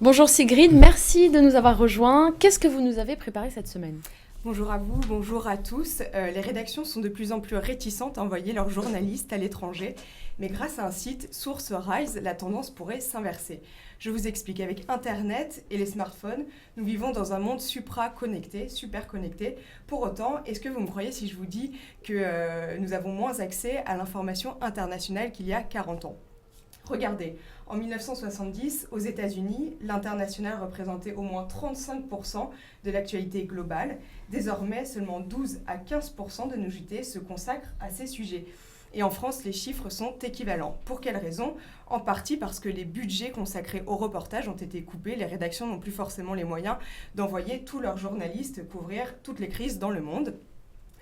Bonjour Sigrid, merci de nous avoir rejoints. Qu'est-ce que vous nous avez préparé cette semaine ? Bonjour à vous, bonjour à tous. Les rédactions sont de plus en plus réticentes à envoyer leurs journalistes à l'étranger, mais grâce à un site, SourceRise, la tendance pourrait s'inverser. Je vous explique, avec Internet et les smartphones, nous vivons dans un monde supra-connecté, super connecté. Pour autant, est-ce que vous me croyez si je vous dis que nous avons moins accès à l'information internationale qu'il y a 40 ans ? Regardez, en 1970, aux États-Unis, l'international représentait au moins 35% de l'actualité globale. Désormais, seulement 12 à 15% de nos JT se consacrent à ces sujets. Et en France, les chiffres sont équivalents. Pour quelles raisons ? En partie parce que les budgets consacrés au reportage ont été coupés. Les rédactions n'ont plus forcément les moyens d'envoyer tous leurs journalistes couvrir toutes les crises dans le monde.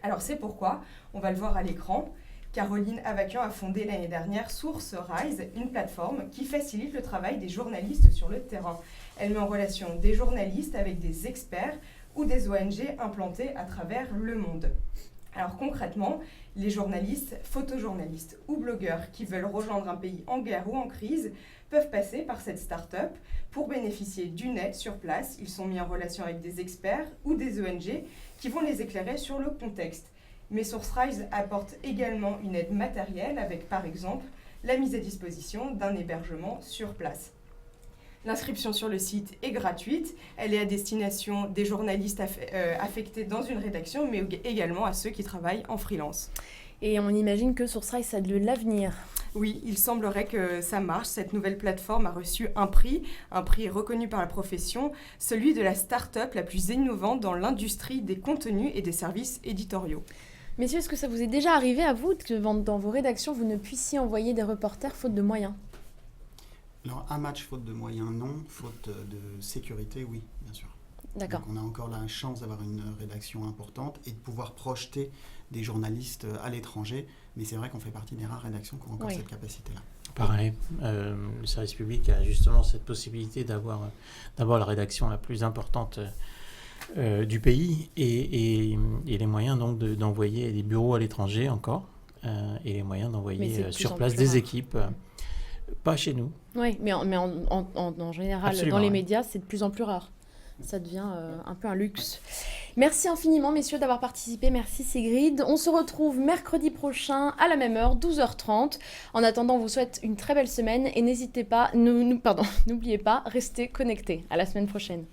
Alors c'est pourquoi, on va le voir à l'écran, Caroline Avakian a fondé l'année dernière SourceRise, une plateforme qui facilite le travail des journalistes sur le terrain. Elle met en relation des journalistes avec des experts ou des ONG implantées à travers le monde. Alors concrètement, les journalistes, photojournalistes ou blogueurs qui veulent rejoindre un pays en guerre ou en crise peuvent passer par cette start-up. Pour bénéficier d'une aide sur place, ils sont mis en relation avec des experts ou des ONG qui vont les éclairer sur le contexte. Mais SourceRise apporte également une aide matérielle avec, par exemple, la mise à disposition d'un hébergement sur place. L'inscription sur le site est gratuite. Elle est à destination des journalistes affectés dans une rédaction, mais également à ceux qui travaillent en freelance. Et on imagine que SourceRise a de l'avenir. Oui, il semblerait que ça marche. Cette nouvelle plateforme a reçu un prix reconnu par la profession, celui de la start-up la plus innovante dans l'industrie des contenus et des services éditoriaux. Messieurs, est-ce que ça vous est déjà arrivé à vous que dans vos rédactions, vous ne puissiez envoyer des reporters faute de moyens ? Alors, un match faute de moyens, non. Faute de sécurité, oui, bien sûr. D'accord. Donc, on a encore la chance d'avoir une rédaction importante et de pouvoir projeter des journalistes à l'étranger. Mais c'est vrai qu'on fait partie des rares rédactions qui ont encore cette capacité-là. Pareil, le service public a justement cette possibilité d'avoir la rédaction la plus importante du pays et les moyens donc d'envoyer des bureaux à l'étranger encore et les moyens d'envoyer sur place des équipes. Pas chez nous. Oui, mais en général, Absolument, dans les médias, c'est de plus en plus rare. Ça devient un peu un luxe. Merci infiniment, messieurs, d'avoir participé. Merci, Sigrid. On se retrouve mercredi prochain à la même heure, 12h30. En attendant, on vous souhaite une très belle semaine et n'hésitez pas, n'oubliez pas, restez connectés. À la semaine prochaine.